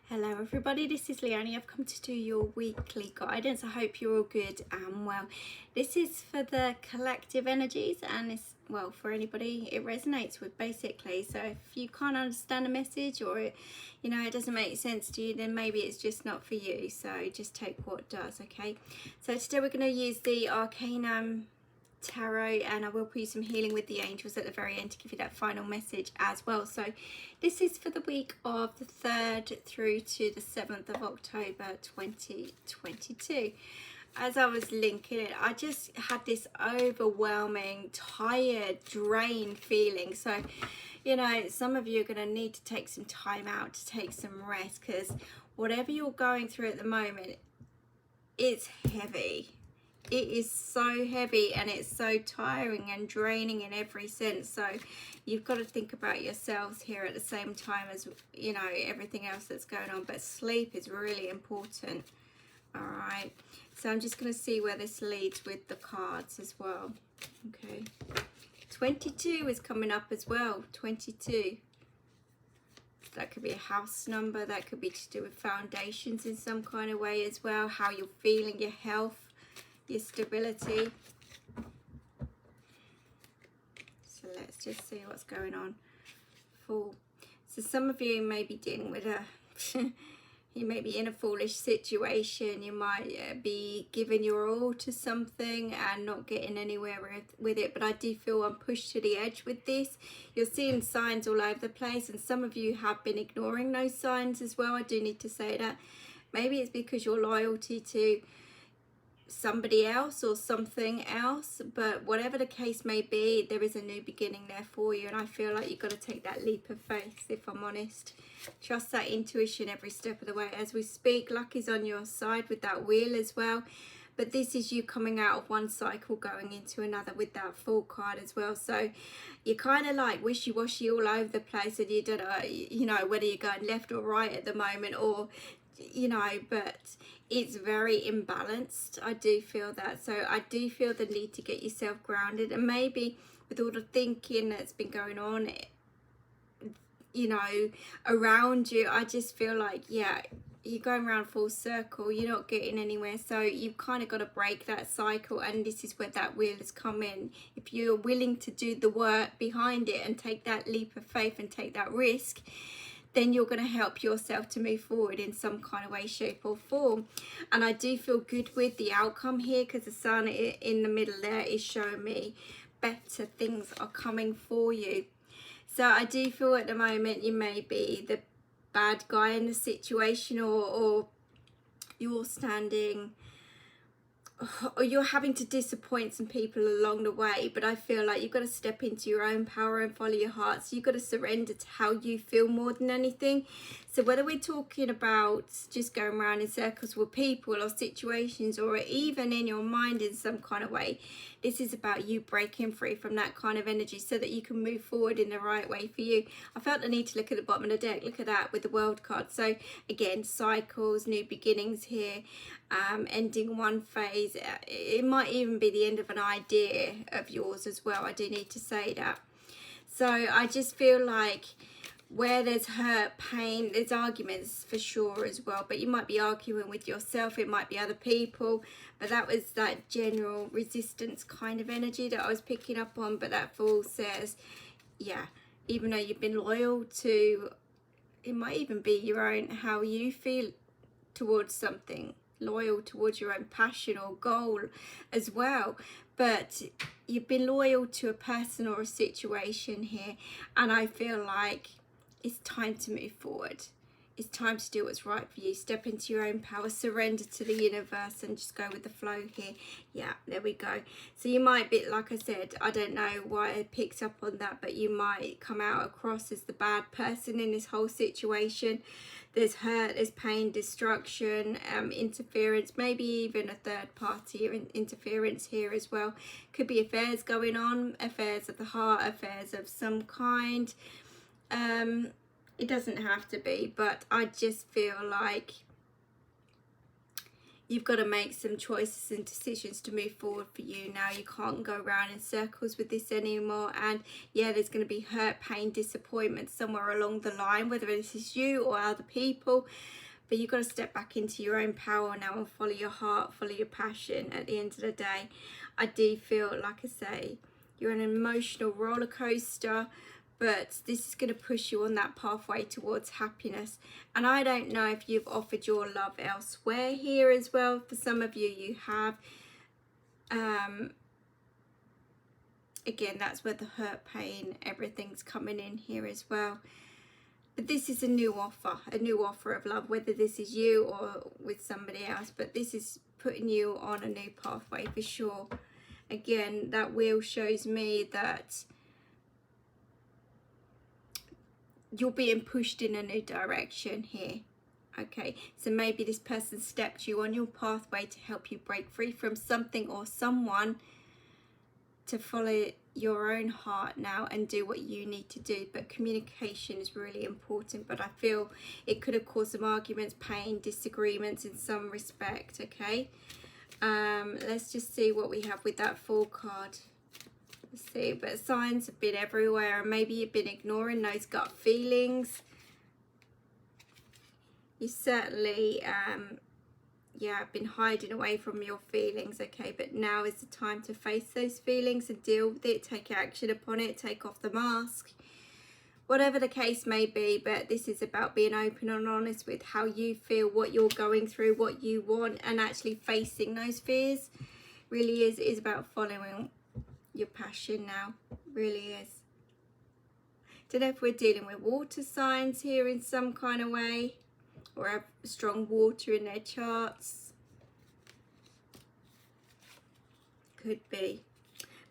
Hello everybody, this is Leonie. I've come to do your weekly guidance. I hope you're all good and well. This is for the collective energies and it's, well, for anybody it resonates with basically. So if you can't understand a message or it doesn't make sense to you, then maybe it's just not for you. So just take what does, okay? So today we're going to use the Arcanum tarot, and I will put you some healing with the angels at the very end to give you that final message as well. So this is for the week of the 3rd through to the 7th of October 2022. As I was linking it, I just had this overwhelming, tired, drained feeling. So some of you are going to need to take some time out to take some rest, because whatever you're going through at the moment, it's heavy. It is so heavy and it's so tiring and draining in every sense. So you've got to think about yourselves here at the same time as everything else that's going on. But sleep is really important. All right, so I'm just going to see where this leads with the cards as well. Okay, 22 is coming up as well. 22, that could be a house number. That could be to do with foundations in some kind of way as well. How you're feeling, your health, your stability. So let's just see what's going on. So some of you may be dealing with you may be in a foolish situation. You might be giving your all to something and not getting anywhere with it. But I do feel I'm pushed to the edge with this. You're seeing signs all over the place, and some of you have been ignoring those signs as well. I do need to say that. Maybe it's because your loyalty to somebody else or something else, but whatever the case may be, there is a new beginning there for you, and I feel like you've got to take that leap of faith, if I'm honest. Trust that intuition every step of the way. As we speak, luck is on your side with that wheel as well, but this is you coming out of one cycle going into another with that Fool card as well. So you're kind of like wishy-washy all over the place, and you don't know whether you're going left or right at the moment, or but it's very imbalanced. I do feel that. So I do feel the need to get yourself grounded, and maybe with all the thinking that's been going on around you, I just feel like you're going around full circle. You're not getting anywhere. So you've kind of got to break that cycle, and this is where that wheel has come in. If you're willing to do the work behind it and take that leap of faith and take that risk, then you're going to help yourself to move forward in some kind of way, shape or form. And I do feel good with the outcome here, because the sun in the middle there is showing me better things are coming for you. So I do feel at the moment you may be the bad guy in the situation, or you're standing, or you're having to disappoint some people along the way. But I feel like you've got to step into your own power and follow your heart. So you've got to surrender to how you feel more than anything. So whether we're talking about just going around in circles with people or situations, or even in your mind in some kind of way, this is about you breaking free from that kind of energy so that you can move forward in the right way for you. I felt the need to look at the bottom of the deck. Look at that with the World card. So again, cycles, new beginnings here, ending one phase. It might even be the end of an idea of yours as well. I do need to say that. So I just feel like where there's hurt, pain, there's arguments for sure as well. But you might be arguing with yourself, it might be other people. But that was that general resistance kind of energy that I was picking up on. But that Fool says, even though you've been loyal to, it might even be your own, how you feel towards something, loyal towards your own passion or goal as well. But you've been loyal to a person or a situation here, and I feel like it's time to move forward. It's time to do what's right for you. Step into your own power, surrender to the universe, and just go with the flow here. Yeah, there we go. So you might be, like I said, I don't know why I picked up on that, but you might come out across as the bad person in this whole situation. There's hurt, there's pain, destruction, interference, maybe even a third party interference here as well. Could be affairs going on, affairs of the heart, affairs of some kind. It doesn't have to be, but I just feel like You've got to make some choices and decisions to move forward for you now. You can't go around in circles with this anymore. And yeah, there's going to be hurt, pain, disappointment somewhere along the line, whether this is you or other people. But you've got to step back into your own power now and follow your heart, follow your passion. At the end of the day, I do feel, like I say, you're on an emotional roller coaster, but this is going to push you on that pathway towards happiness. And I don't know if you've offered your love elsewhere here as well. For some of you, you have. Again, that's where the hurt, pain, everything's coming in here as well. But this is a new offer of love, whether this is you or with somebody else. But this is putting you on a new pathway for sure. Again, that wheel shows me that you're being pushed in a new direction here. Okay, so maybe this person stepped you on your pathway to help you break free from something or someone, to follow your own heart now and do what you need to do. But communication is really important, but I feel it could have caused some arguments, pain, disagreements in some respect. Okay, let's just see what we have with that Fool card. Let's see, but signs have been everywhere, and maybe you've been ignoring those gut feelings. You certainly yeah, been hiding away from your feelings. Okay, but now is the time to face those feelings and deal with it, take action upon it, take off the mask, whatever the case may be. But this is about being open and honest with how you feel, what you're going through, what you want, and actually facing those fears. Really is about following your passion now. Really is. Don't know if we're dealing with water signs here in some kind of way, or have strong water in their charts. Could be.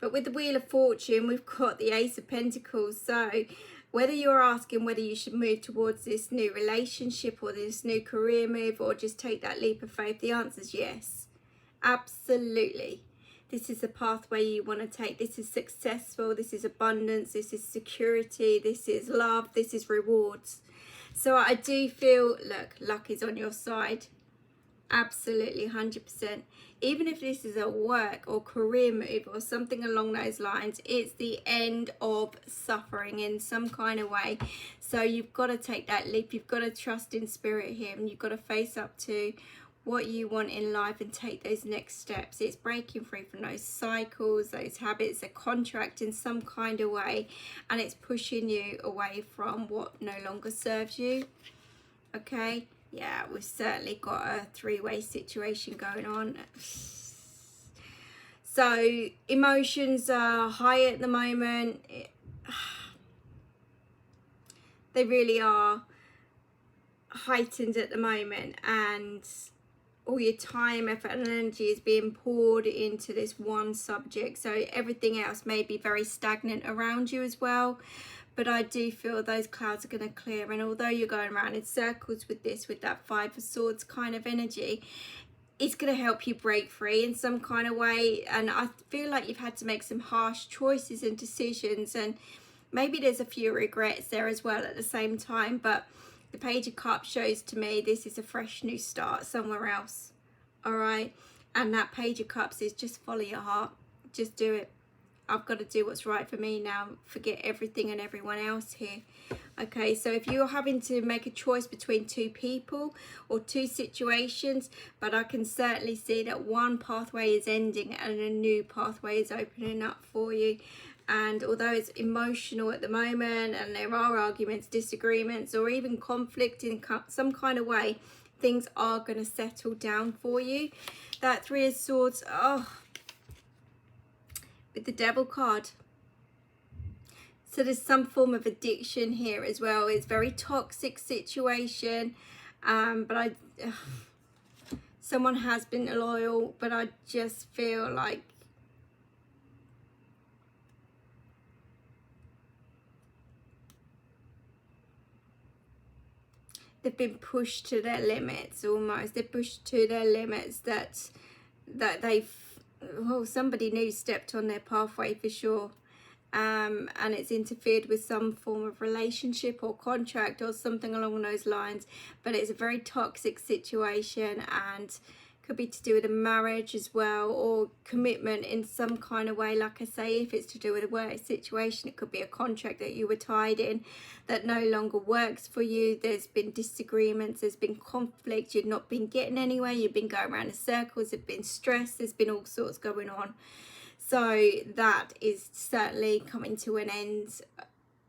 But with the Wheel of Fortune, we've got the Ace of Pentacles. So whether you're asking whether you should move towards this new relationship or this new career move, or just take that leap of faith, the answer is yes. Absolutely. This is the pathway you want to take. This is successful. This is abundance. This is security. This is love. This is rewards. So I do feel, look, luck is on your side. Absolutely, 100%. Even if this is a work or career move or something along those lines, it's the end of suffering in some kind of way. So you've got to take that leap. You've got to trust in spirit here, and you've got to face up to what you want in life and take those next steps. It's breaking free from those cycles, those habits, a contract in some kind of way, and it's pushing you away from what no longer serves you. Okay, yeah, we've certainly got a three-way situation going on. So emotions are high at the moment. They really are heightened at the moment, and all your time, effort and energy is being poured into this one subject. So everything else may be very stagnant around you as well. But I do feel those clouds are going to clear. And although you're going around in circles with this, with that Five of Swords kind of energy, it's going to help you break free in some kind of way. And I feel like you've had to make some harsh choices and decisions. And maybe there's a few regrets there as well at the same time. But the Page of Cups shows to me this is a fresh new start somewhere else. All right. And that Page of Cups is just follow your heart. Just do it. I've got to do what's right for me now. Forget everything and everyone else here. Okay, so if you're having to make a choice between two people or two situations, but I can certainly see that one pathway is ending and a new pathway is opening up for you. And although it's emotional at the moment and there are arguments, disagreements, or even conflict in some kind of way, things are going to settle down for you. That Three of Swords, with the Devil card. So there's some form of addiction here as well. It's a very toxic situation. But someone has been loyal, but I just feel like they've been pushed to their limits almost. They're pushed to their limits that they've, somebody new stepped on their pathway for sure. And it's interfered with some form of relationship or contract or something along those lines. But it's a very toxic situation, and Could be to do with a marriage as well, or commitment in some kind of way. Like I say, if it's to do with a work situation, it could be a contract that you were tied in that no longer works for you. There's been disagreements, there's been conflict, you've not been getting anywhere, you've been going around in circles, there's been stress, there's been all sorts going on. So that is certainly coming to an end.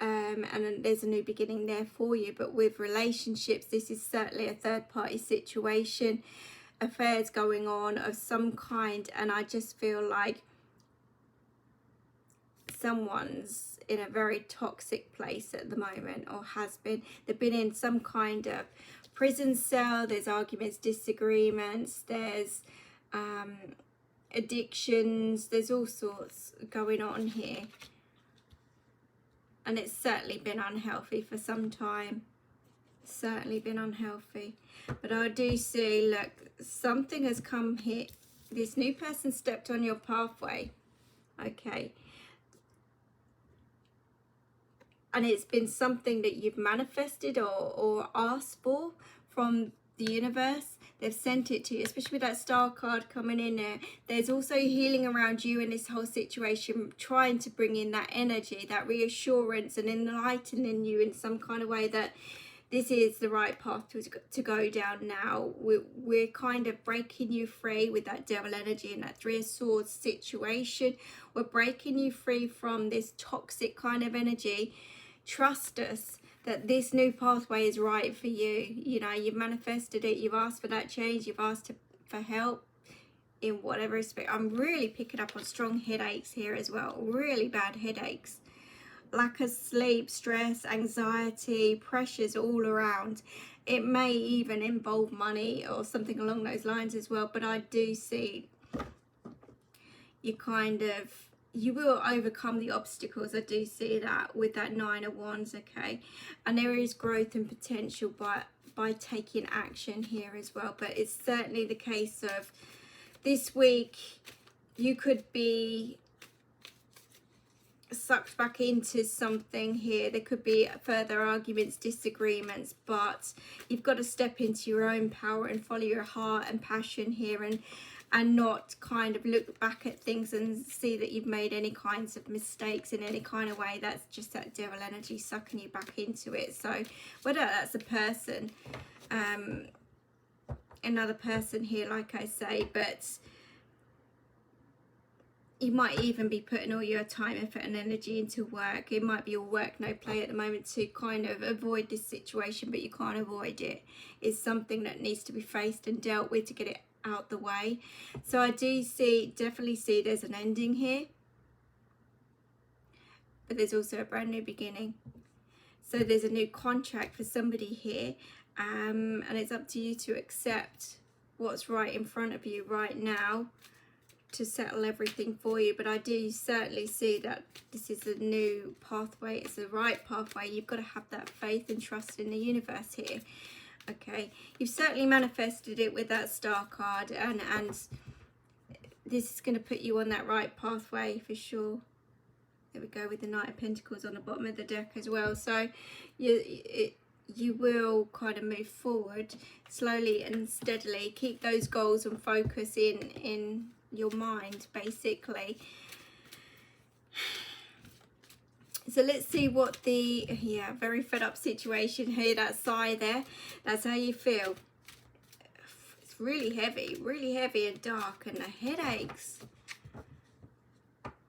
And then there's a new beginning there for you. But with relationships, this is certainly a third party situation, affairs going on of some kind, and I just feel like someone's in a very toxic place at the moment, or has been. They've been in some kind of prison cell. There's arguments, disagreements, there's addictions, there's all sorts going on here. And it's certainly been unhealthy for some time. Certainly been unhealthy. But I do see, look, something has come here. This new person stepped on your pathway. Okay. And it's been something that you've manifested or asked for from the universe. They've sent it to you, especially with that star card coming in there. There's also healing around you in this whole situation, trying to bring in that energy, that reassurance, and enlightening you in some kind of way that this is the right path to go down now. We're kind of breaking you free with that devil energy and that 3 of Swords situation. We're breaking you free from this toxic kind of energy. Trust us that this new pathway is right for you. You know, you've manifested it, you've asked for that change, you've asked for help in whatever respect. I'm really picking up on strong headaches here as well, really bad headaches. Lack of sleep, stress, anxiety, pressures all around. It may even involve money or something along those lines as well, but I do see you will overcome the obstacles. I do see that with that 9 of Wands, okay? And there is growth and potential by taking action here as well. But it's certainly the case of this week, you could be sucked back into something here. There could be further arguments, disagreements, but you've got to step into your own power and follow your heart and passion here, and not kind of look back at things and see that you've made any kinds of mistakes in any kind of way. That's just that devil energy sucking you back into it. So whether that's a person, another person here, like I say, but you might even be putting all your time, effort and energy into work. It might be all work, no play at the moment to kind of avoid this situation, but you can't avoid it. It's something that needs to be faced and dealt with to get it out the way. So I do definitely see there's an ending here, but there's also a brand new beginning. So there's a new contract for somebody here, and it's up to you to accept what's right in front of you right now to settle everything for you. But I do certainly see that this is a new pathway. It's the right pathway. You've got to have that faith and trust in the universe here. Okay, you've certainly manifested it with that star card, and this is going to put you on that right pathway for sure. There we go with the Knight of Pentacles on the bottom of the deck as well. So you will kind of move forward slowly and steadily. Keep those goals and focus in your mind, basically. So let's see what very fed up situation here, that sigh there. That's how you feel. It's really heavy and dark, and the headaches.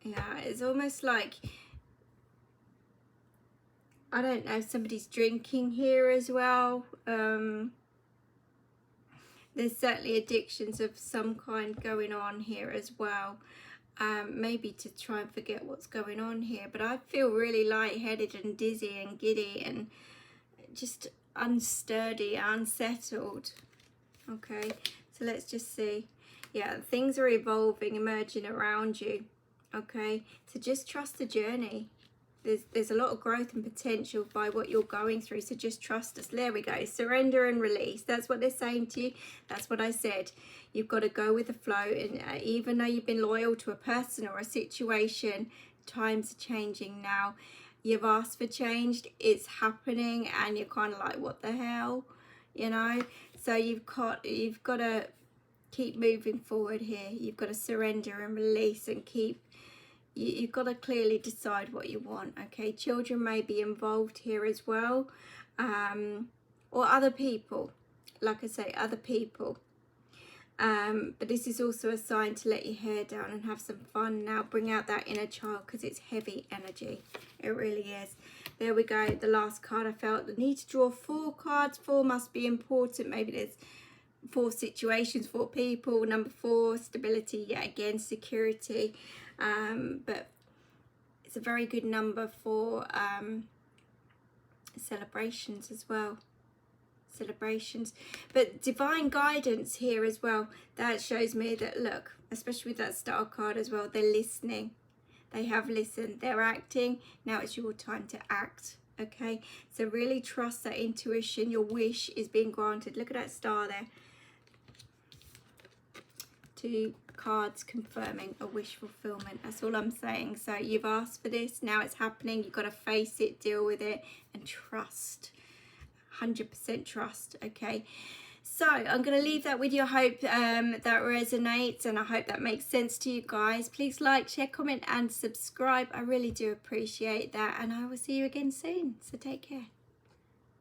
Yeah, it's almost like, I don't know, somebody's drinking here as well. There's certainly addictions of some kind going on here as well. Maybe to try and forget what's going on here, but I feel really lightheaded and dizzy and giddy and just unsturdy, unsettled. Okay, so let's just see. Yeah, things are evolving, emerging around you. Okay, so just trust the journey. There's a lot of growth and potential by what you're going through, so just trust us. There we go. Surrender and release. That's what they're saying to you. That's what I said. You've got to go with the flow, and even though you've been loyal to a person or a situation, times are changing now. You've asked for change, it's happening, and you're kind of like, what the hell, you know? So you've got to keep moving forward here. You've got to surrender and release and you've got to clearly decide what you want, okay? Children may be involved here as well, or other people, like I say, other people. But this is also a sign to let your hair down and have some fun now. Bring out that inner child, because it's heavy energy. It really is. There we go. The last card I felt. The need to draw 4 cards. 4 must be important. Maybe there's 4 situations, 4 people. Number 4, stability. Yeah, again, security. But it's a very good number for celebrations as well. Celebrations, but divine guidance here as well. That shows me that, look, especially with that star card as well, they're listening. They have listened, they're acting. Now it's your time to act, okay? So really trust that intuition. Your wish is being granted. Look at that star there. 2 cards confirming a wish fulfillment. That's all I'm saying. So you've asked for this, now it's happening. You've got to face it, deal with it, and trust. 100% trust, okay? So I'm going to leave that with you. I hope that resonates, and I hope that makes sense to you guys. Please like, share, comment, and subscribe. I really do appreciate that, and I will see you again soon. So take care.